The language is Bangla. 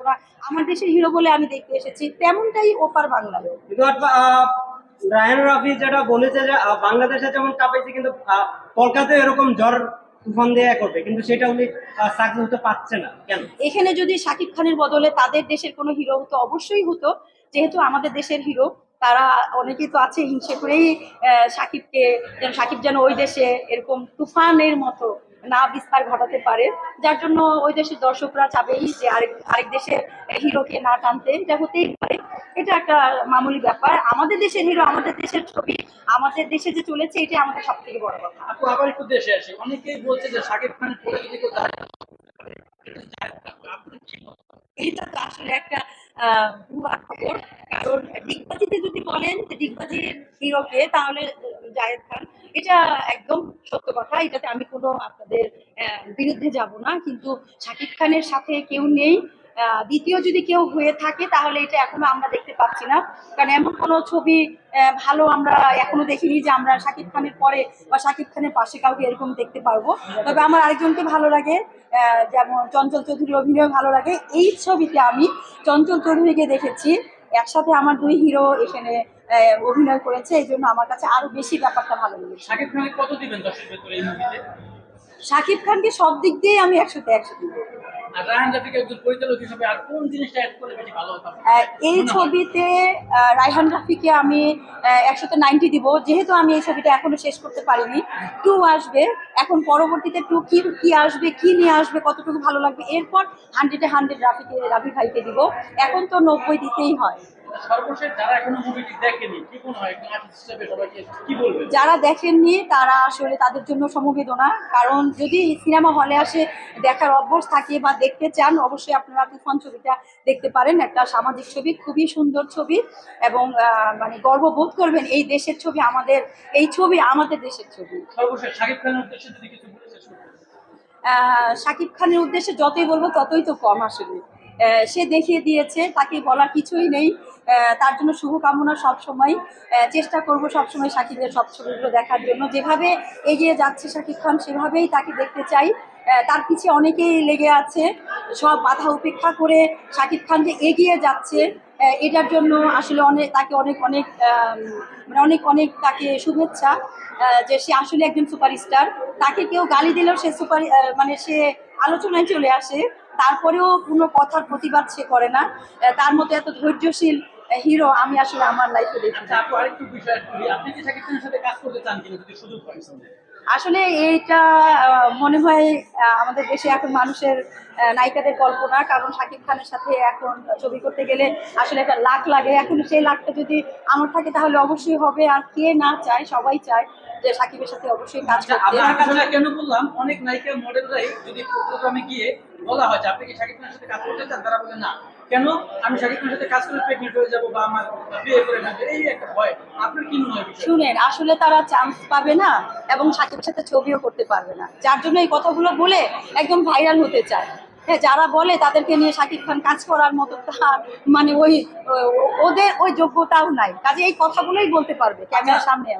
থাকবো না, আমার দেশের হিরো বলে আমি দেখতে এসেছি, তেমনটাই ওপার বাংলায়। রায়হান রাফি যেটা বলেছে যে বাংলাদেশে যেমন কাঁপাইছে, কিন্তু কলকাতায় এরকম ঝড় তুফান দিয়ে করবে, কিন্তু সেটা উনি সাকসেস হতে পারছে না কেন? এখানে যদি শাকিব খানের বদলে তাদের দেশের কোনো হিরো হতো, অবশ্যই হতো, যেহেতু আমাদের দেশের হিরো। তারা অনেকেই তো আছে হিংসে করেই শাকিবকে, যেন শাকিব যেন ওই দেশে এরকম তুফানের মতো না বিস্তার ঘটাতে পারে, যার জন্য ওই দেশের দর্শকরা চাবেই যে আরেক আরেক দেশের হিরোকে না টানতে। এটা হতেই পারে, এটা একটা মামুলি ব্যাপার। আমাদের দেশের হিরো, আমাদের দেশের ছবি, আমাদের দেশে যে চলেছে, এটাই আমাদের সব থেকে বড় কথা। আপু আবার একটু দেশে আসে, অনেকেই বলছে যে শাকিব খানের পরে যদি কেউ যায়, এটা তো আসলে একটা ভুয়া খবর। কারণ ডিগবাজিতে যদি বলেন যে ডিগবাজির হিরোকে, তাহলে জায়েদ খান। এটা একদম সত্য কথা, এটাতে আমি কোনো আপনাদের বিরুদ্ধে যাব না, কিন্তু শাকিব খানের সাথে কেউ নেই। দ্বিতীয় যদি কেউ হয়ে থাকে, তাহলে এটা এখনো আমরা দেখতে পাচ্ছি না। কারণ এমন কোনো ছবি ভালো আমরা এখনো দেখিনি যে আমরা শাকিব খানের পরে বা শাকিব খানের পাশে কাউকে এরকম দেখতে পারবো। তবে আমার আরেকজনকে ভালো লাগে, যেমন চঞ্চল চৌধুরীর অভিনয় ভালো লাগে। এই ছবিতে আমি চঞ্চল চৌধুরীকে দেখেছি, একসাথে আমার দুই হিরো এখানে অভিনয় করেছে, এই জন্য আমার কাছে আরো বেশি ব্যাপারটা ভালো লেগেছে। শাকিব খানকে কত দিবেন 10-এর ভেতরে এই মুভিতে? শাকিব খানকে সব দিক দিয়ে আমি 100-তে 100 দিব। আর রায়হান রাফিকে একজন পরিচালক হিসেবে আর কোন জিনিসটা অ্যাড করলে বেশি ভালো হতো? এই ছবিতে রায়হান রাফিকে আমি 100-তে 90 দিব, যেহেতু আমি এই ছবিটা এখনো শেষ করতে পারিনি। 2 আসবে, এখন পরবর্তীতে 2 কি কি আসবে, কি নিয়ে আসবে, কতটুকু ভালো লাগবে, এরপর 100-এ 100 রাফি ভাইকে দিব। এখন তো 90 দিতেই হয়। সর্বশেষ যারা এখনো মুভিটি দেখেনি, কি মনে হয় একজন আর্টিস্ট হিসেবে সবাইকে কি বলবেন? যারা দেখেননি তারা আসলে তাদের জন্য সমবেদনা। কারণ যদি সিনেমা হলে আসে দেখার অভ্যাস থাকে বা দেখতে চান, অবশ্যই আপনারা তুফান ছবিটা দেখতে পারেন। একটা সামাজিক ছবি, খুবই সুন্দর ছবি, এবং মানে গর্ববোধ করবেন এই দেশের ছবি, এই ছবি আমাদের দেশের ছবি। সর্বশেষ শাকিব খানের উদ্দেশ্যে যদি কিছু বলে শেষ করতে? শাকিব খানের উদ্দেশ্যে যতই বলবো ততই তো কম আসলে। সে দেখিয়ে দিয়েছে, তাকে বলার কিছুই নেই। তার জন্য শুভকামনা সব সময়। চেষ্টা করব সবসময় শাকিবের সব ছবিগুলো দেখার জন্য। যেভাবে এগিয়ে যাচ্ছে শাকিব খান, সেভাবেই তাকে দেখতে চাই। তার পিছিয়ে অনেকেই লেগে আছে, সব বাধা উপেক্ষা করে শাকিব খান যে এগিয়ে যাচ্ছে, এটার জন্য আসলে তাকে অনেক অনেক মানে অনেক অনেক তাকে শুভেচ্ছা। যে সে আসলে একজন সুপারস্টার। তাকে কেউ গালি দিলেও সে মানে সে আলোচনায় চলে আসে, তারপরেও কোনো কথার প্রতিবাদ সে করে না। তার মতো এত ধৈর্যশীল হিরো আমি আসলে আমার লাইফে দেখি। আচ্ছা আপু, আরেকটু বিষয় করি, আপনি কি শাকিব খানের সাথে কাজ করতে চান কিনা যদি সুযোগ পাই? আসলে এইটা মনে হয় আমাদের দেশে এখন মানুষের নায়িকাদের কল্পনা। কারণ শাকিব খানের সাথে এখন ছবি করতে গেলে আসলে একটা লাখ লাগে। এখন সেই লাখটা যদি আমার থাকে তাহলে অবশ্যই হবে। আর কে না চায়, সবাই চায় যে শাকিবের সাথে অবশ্যই কাজ করতে। আপনার কাছে কেন বললাম, অনেক নায়িকা মডেলরাই যদি প্রোগ্রামে গিয়ে বলা হয় যে আপনি কি শাকিব খানের সাথে কাজ করতে চান, তারা বলে না। কেন? আমি শাকিব খানের সাথে কাজ করে প্রেগনেন্ট হয়ে যাবো বা আমার বিয়ে করে ফেলবে, এই একটা ভয়। আপনার কি মনে হয়? শুনেন, আসলে তারা চান্স পাবে না এবং শাকিবের সাথে ছবিও করতে পারবে না, যার জন্য এই কথাগুলো বলে একদম ভাইরাল হতে চায়। হ্যাঁ, যারা বলে তাদেরকে নিয়ে শাকিব খান কাজ করার মতো মানে ওদের ওই যোগ্যতাও নাই, কাজে এই কথাগুলোই বলতে পারবে ক্যামেরার সামনে।